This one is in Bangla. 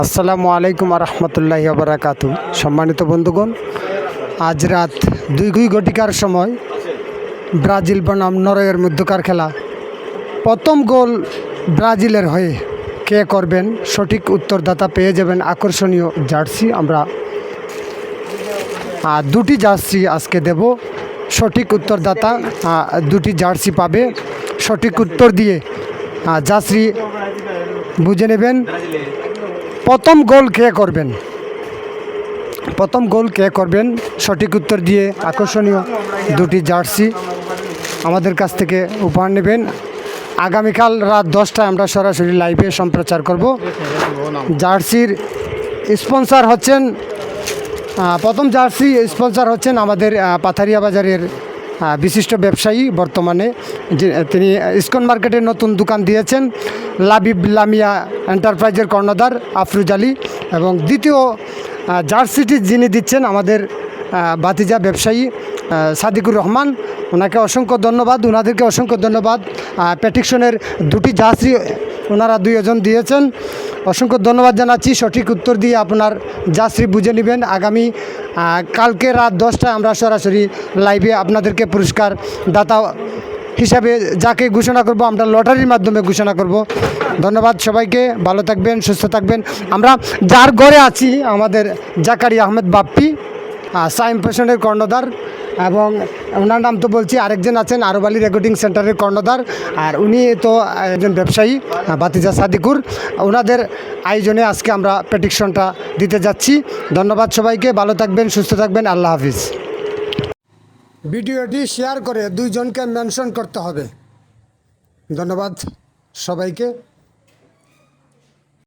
আসসালামু আলাইকুম রহমতুল্লাহি বারাকাতু। সম্মানিত বন্ধুগণ, আজ রাত 2 ঘটিকার সময় ব্রাজিল বনাম নরওয়ের মধ্যকার খেলা। প্রথম গোল ব্রাজিলের হয়ে কে করবেন, সঠিক উত্তরদাতা পেয়ে যাবেন আকর্ষণীয় জার্সি। আমরা দুটি জার্সি আজকে দেব। সঠিক উত্তরদাতা দুটি জার্সি পাবে। সঠিক উত্তর দিয়ে জার্সি বুঝে নেবেন প্রথম গোল কে করবেন। সঠিক উত্তর দিয়ে আকর্ষণীয় দুটি জার্সি আমাদের কাছ থেকে উপহার নেবেন। আগামীকাল রাত 10টায় আমরা সরাসরি লাইভে সম্প্রচার করব। জার্সির স্পন্সর হচ্ছেন প্রথম জার্সি স্পন্সর হচ্ছেন আমাদের পাথারিয়া বাজারের বিশিষ্ট ব্যবসায়ী, বর্তমানে তিনি ইস্কন মার্কেটের নতুন দোকান দিয়েছেন, লাবিব লামিয়া এন্টারপ্রাইজের কর্ণধার আফরুজ আলী। এবং দ্বিতীয় জার্সিটি যিনি দিচ্ছেন আমাদের ভাতিজা ব্যবসায়ী সাদিকুর রহমান, ওনাকে অসংখ্য ধন্যবাদ, ওনাদেরকে অসংখ্য ধন্যবাদ। প্রেডিকশনের দুটি জার্সি ওনারা দুইজন দিয়েছেন, অসংখ্য ধন্যবাদ জানাচ্ছি। সঠিক উত্তর দিয়ে আপনার জার্সি বুঝে নেবেন। আগামী কালকে রাত 10টায় আমরা সরাসরি লাইভে আপনাদেরকে পুরস্কার দাতা হিসাবে যাকে ঘোষণা করব, আমরা লটারির মাধ্যমে ঘোষণা করব। ধন্যবাদ সবাইকে, ভালো থাকবেন, সুস্থ থাকবেন। আমরা যার ঘরে আছি আমাদের জাকারিয়া আহমেদ বাপ্পি, সাইম ফ্যাশনের কর্ণধার, এবং ওনার নাম তো বলছি, আরেকজন আছেন আরব আলী রেকর্ডিং সেন্টারের কর্ণধার, আর উনি তো একজন ব্যবসায়ী ভাতিজা সাদিকুর। ওনাদের আয়োজনে আজকে আমরা প্রেডিকশনটা দিতে যাচ্ছি। ধন্যবাদ সবাইকে, ভালো থাকবেন, সুস্থ থাকবেন, আল্লাহ হাফিজ। ভিডিওটি শেয়ার করে 2 জনকে মেনশন করতে হবে। ধন্যবাদ সবাইকে।